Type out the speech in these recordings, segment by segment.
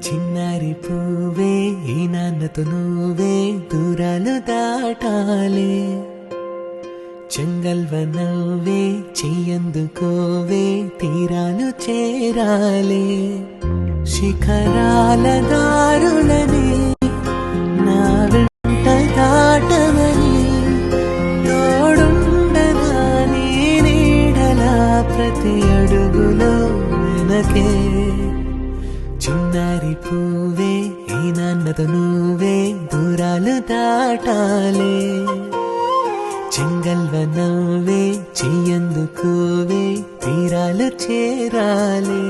చిన్నారి పువ్వే ఈ నాన్నతో నువ్వే దూరాలు దాటాలే. చెంగల్వ నవ్వే చెయ్యందుకోవే తీరాలు చేరాలే. శిఖరాల దారులని నా వెంట దాటమని తోడుండగా నీ నీడలా ప్రతి అడుగులో వెనకే. చిన్నారి పువ్వే ఈ నాన్నతో నువ్వే దూరాలు దాటాలే. చెంగల్వ నవ్వే చెయ్యందుకోవే తీరాలు చేరాలే.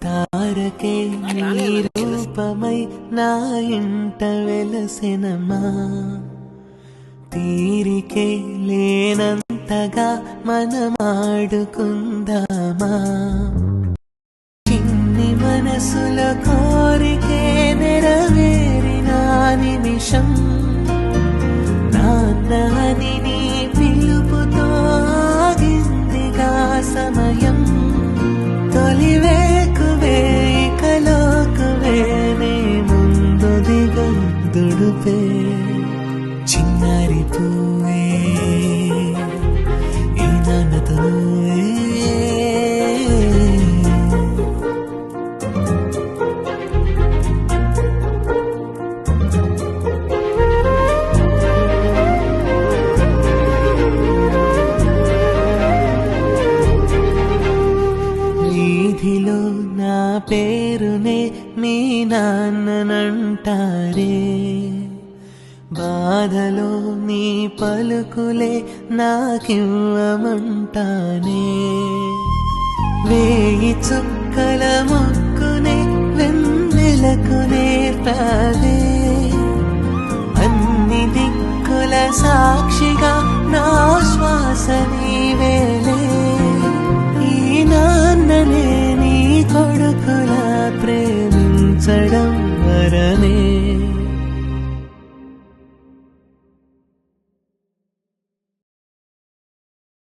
తారకే నీ రూపమై నా ఇంట వెలసెనమా. తీరికే లేనంతగా మనమాడుకుందామా. చిన్ని మనసుల కోరికే నెరవేరిన నిమిషం నాన్నని నీ పిలుపుతో ఆగిందిగా సమయం. తొలివేకువే కలోకువే నీ ముందు దిగదుడుపే. చిన్నారి పువ్వే ఈ నాన్నతో నువ్వే. వీధిలో నా పేరునే మీ నాన్ననంటారే. బాధలో నీ పలుకులే నాకివ్వమంటానే. వేయి చుక్కల మొక్కునే వెన్నెలకు నేర్పావే. అన్ని దిక్కుల సాక్షిగా నా శ్వాసని